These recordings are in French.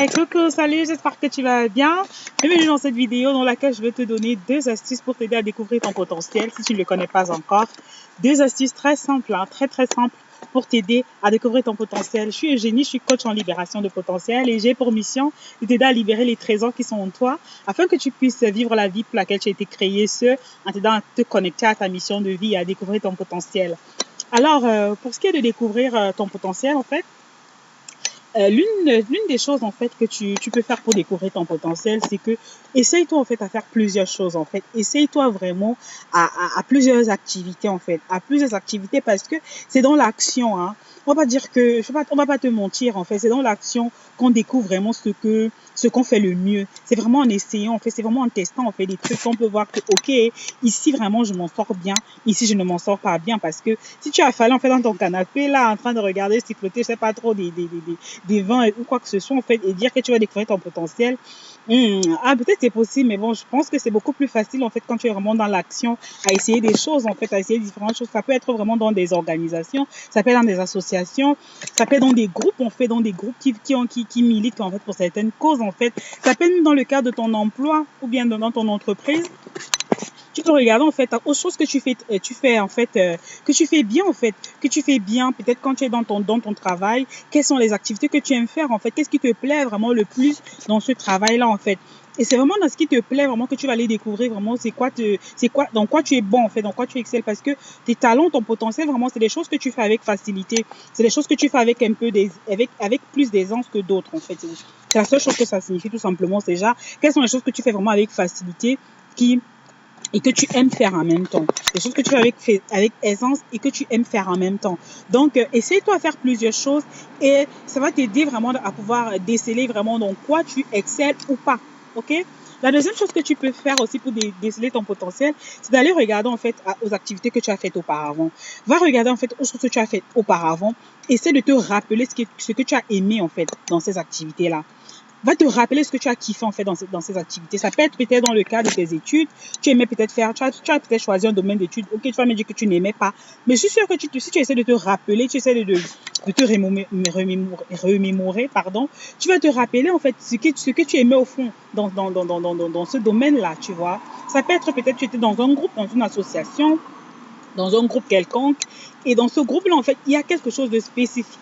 Hi, coucou, salut, j'espère que tu vas bien. Bienvenue dans cette vidéo dans laquelle je vais te donner 2 astuces pour t'aider à découvrir ton potentiel si tu ne le connais pas encore. 2 astuces très simples, très simples pour t'aider à découvrir ton potentiel. Je suis Eugénie, je suis coach en libération de potentiel et j'ai pour mission de t'aider à libérer les trésors qui sont en toi afin que tu puisses vivre la vie pour laquelle tu as été créé, en t'aidant à te connecter à ta mission de vie et à découvrir ton potentiel. Alors, pour ce qui est de découvrir ton potentiel, en fait, l'une des choses en fait que tu peux faire pour découvrir ton potentiel, c'est que essaye-toi en fait à faire plusieurs choses en fait. Essaye-toi vraiment à plusieurs activités en fait, à plusieurs activités parce que c'est dans l'action, hein. On va pas dire que, on va pas te mentir en fait, c'est dans l'action qu'on découvre vraiment ce qu'on fait le mieux. C'est vraiment en essayant en fait, c'est vraiment en testant en fait des trucs qu'on peut voir que ok, ici vraiment je m'en sors bien, ici je ne m'en sors pas bien parce que si tu as fallu en fait dans ton canapé là en train de regarder siffloter, je sais pas trop des vins ou quoi que ce soit en fait et dire que tu vas découvrir ton potentiel. Peut-être c'est possible, mais bon, je pense que c'est beaucoup plus facile en fait quand tu es vraiment dans l'action, à essayer des choses en fait, à essayer différentes choses. Ça peut être vraiment dans des organisations, ça peut être dans des associations, ça peut être dans des groupes, on fait dans des groupes qui militent en fait pour certaines causes en fait. Ça peut être dans le cadre de ton emploi ou bien dans ton entreprise. Tu peux regarder en fait aux choses que tu fais en fait, que tu fais bien en fait, que tu fais bien peut-être quand tu es dans ton travail, quelles sont les activités que tu aimes faire en fait, qu'est-ce qui te plaît vraiment le plus dans ce travail-là en fait. Et c'est vraiment dans ce qui te plaît vraiment que tu vas aller découvrir vraiment dans quoi tu es bon en fait, dans quoi tu excelles parce que tes talents, ton potentiel vraiment c'est des choses que tu fais avec facilité, c'est des choses que tu fais avec un peu avec plus d'aisance que d'autres en fait. C'est la seule chose que ça signifie tout simplement, c'est déjà quelles sont les choses que tu fais vraiment avec facilité qui et que tu aimes faire en même temps. Des choses que tu fais avec aisance et que tu aimes faire en même temps. Donc, essaye-toi à faire plusieurs choses et ça va t'aider vraiment à pouvoir déceler vraiment dans quoi tu excelles ou pas. OK? La deuxième chose que tu peux faire aussi pour déceler ton potentiel, c'est d'aller regarder en fait aux activités que tu as faites auparavant. Va regarder en fait aux choses que tu as faites auparavant. Essaie de te rappeler ce que tu as aimé en fait dans ces activités-là. Va te rappeler ce que tu as kiffé en fait dans ces activités. Ça peut être peut-être dans le cadre de tes études. Tu aimais peut-être faire, tu as peut-être choisi un domaine d'études. Ok, tu vas me dire que tu n'aimais pas. Mais je suis sûre que si tu essaies de te rappeler, tu essaies de te remémorer, pardon, tu vas te rappeler en fait ce que tu aimais au fond dans ce domaine-là, tu vois. Ça peut être peut-être tu étais dans un groupe, dans une association, dans un groupe quelconque. Et dans ce groupe-là, en fait, il y a quelque chose de spécifique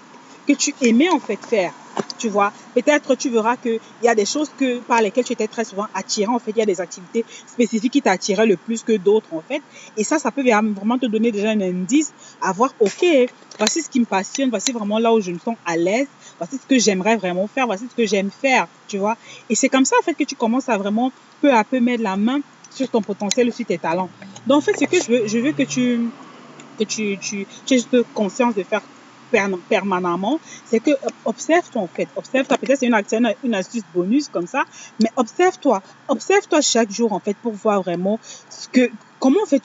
que tu aimais en fait faire. Tu vois, peut-être tu verras qu'il y a des choses par lesquelles tu étais très souvent attiré. En fait, il y a des activités spécifiques qui t'attiraient le plus que d'autres, en fait. Et ça peut vraiment te donner déjà un indice à voir, ok, voici ce qui me passionne, voici vraiment là où je me sens à l'aise, voici ce que j'aimerais vraiment faire, voici ce que j'aime faire, tu vois. Et c'est comme ça, en fait, que tu commences à vraiment peu à peu mettre la main sur ton potentiel, sur tes talents. Donc, en fait, ce que je veux que tu aies conscience de faire permanemment, c'est que observe-toi en fait, observe-toi, peut-être c'est une astuce bonus comme ça, mais observe-toi chaque jour en fait pour voir vraiment comment en fait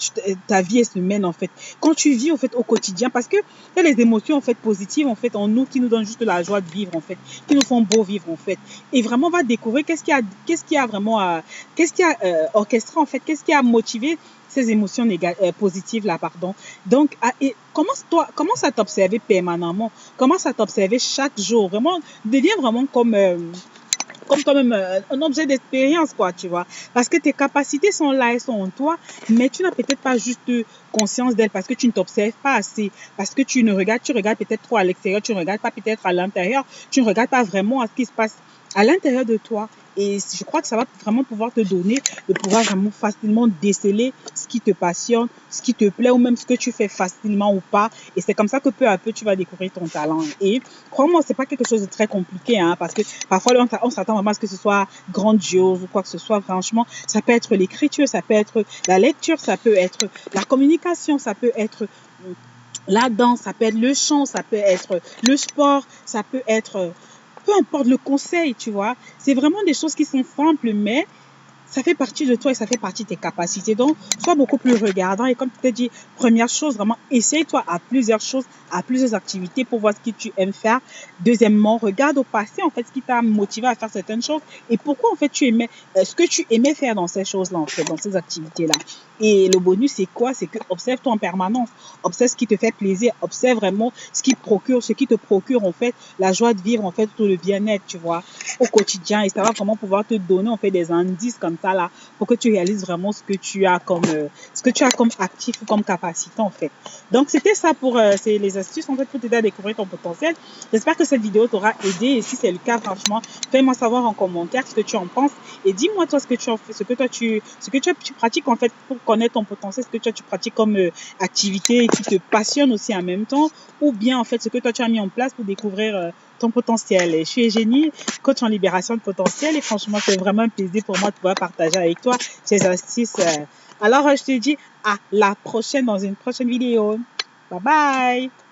ta vie se mène en fait, quand tu vis en fait au quotidien, parce que il y a les émotions en fait positives en fait en nous qui nous donnent juste la joie de vivre en fait, qui nous font beau vivre en fait, et vraiment on va découvrir qu'est-ce qui a vraiment qu'est-ce qui a orchestré en fait, qu'est-ce qui a motivé ces émotions positives là, pardon. Donc, commence à t'observer permanemment, commence à t'observer chaque jour, vraiment, deviens vraiment comme quand même un objet d'expérience, quoi, tu vois. Parce que tes capacités sont là, elles sont en toi, mais tu n'as peut-être pas juste conscience d'elles parce que tu ne t'observes pas assez, parce que tu regardes peut-être trop à l'extérieur, tu ne regardes pas peut-être à l'intérieur, tu ne regardes pas vraiment à ce qui se passe à l'intérieur de toi. Et je crois que ça va vraiment pouvoir te donner de pouvoir vraiment facilement déceler ce qui te passionne, ce qui te plaît ou même ce que tu fais facilement ou pas. Et c'est comme ça que peu à peu, tu vas découvrir ton talent. Et crois-moi, c'est pas quelque chose de très compliqué, hein, parce que parfois, on s'attend vraiment à ce que ce soit grandiose ou quoi que ce soit. Franchement, ça peut être l'écriture, ça peut être la lecture, ça peut être la communication, ça peut être la danse, ça peut être le chant, ça peut être le sport, ça peut être peu importe le conseil, tu vois. C'est vraiment des choses qui sont simples, mais ça fait partie de toi et ça fait partie de tes capacités. Donc, sois beaucoup plus regardant et comme tu t'es dit, première chose, vraiment, essaye-toi à plusieurs choses, à plusieurs activités pour voir ce que tu aimes faire. Deuxièmement, regarde au passé, en fait, ce qui t'a motivé à faire certaines choses et pourquoi, en fait, tu aimais, ce que tu aimais faire dans ces choses-là, en fait, dans ces activités-là. Et le bonus, c'est quoi? C'est que observe-toi en permanence. Observe ce qui te fait plaisir. Observe vraiment ce qui te procure, en fait, la joie de vivre, en fait, tout le bien-être, tu vois, au quotidien. Et ça va vraiment pouvoir te donner, en fait, des indices comme ça, là, pour que tu réalises vraiment ce que tu as comme actif ou comme capacité, en fait. Donc, c'était ça pour, c'est les astuces, en fait, pour t'aider à découvrir ton potentiel. J'espère que cette vidéo t'aura aidé. Et si c'est le cas, franchement, fais-moi savoir en commentaire ce que tu en penses. Et dis-moi, toi, ce que tu en fais, tu pratiques, en fait, pour connaître ton potentiel, ce que tu pratiques comme activité qui te passionne aussi en même temps, ou bien, en fait, ce que toi, tu as mis en place pour découvrir ton potentiel. Et je suis Eugénie, coach en libération de potentiel. Et franchement, c'est vraiment un plaisir pour moi de pouvoir partager avec toi ces astuces. Alors, je te dis à la prochaine dans une prochaine vidéo. Bye bye!